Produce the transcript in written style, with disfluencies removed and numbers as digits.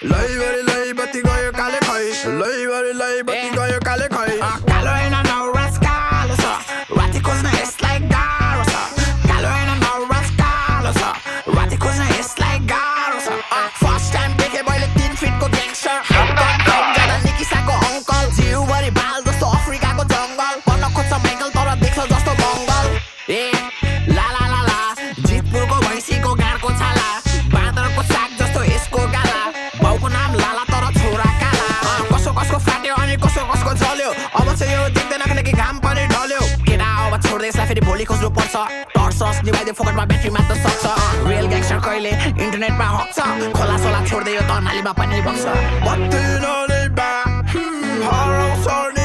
लै बत्ती गयो काले खै लै बत्ती गयो काले खै कालो हैन नौराज कालो छ राति खोज्न यसलाई गाह्रो छ कालो हैन नौराज कालो छ राति खोज्न यसलाई गाह्रो छ फर्स्ट टाइम देखे मैले 3 फिटको ग्याङ्स्टर जाँदा निकिसाको अङ्कल जिउभरि बाल जस्तो अफ्रिकाको जङ्गल बन्न खोज्छ माइकल तर देख्छ जस्तो मङ्गल ए ला ला ला ला जितपुरको भैँसीको गाडको छाला बाँदरको साग जस्तो यसको गाला बाउको नाम लाला तर छोरा काला कसो कसको फाट्यो अनि कसो कसको जल्यो अब चाहिँ यो देख्दैन किनकि घाम पनि ढल्यो केटा अब छोड्दै यसलाई फेरि भोलि खोज्नु पर्छ टर्चस निभाइदियो फोकटमा ब्याट्री मात्र सक्छ रियल ग्याङ्स्टर कहिले इन्टरनेटमा हक्छ खोला सोला छोड्दै यो त नालीमा पनि बग्छ बत्ती नलिबा हराउँछ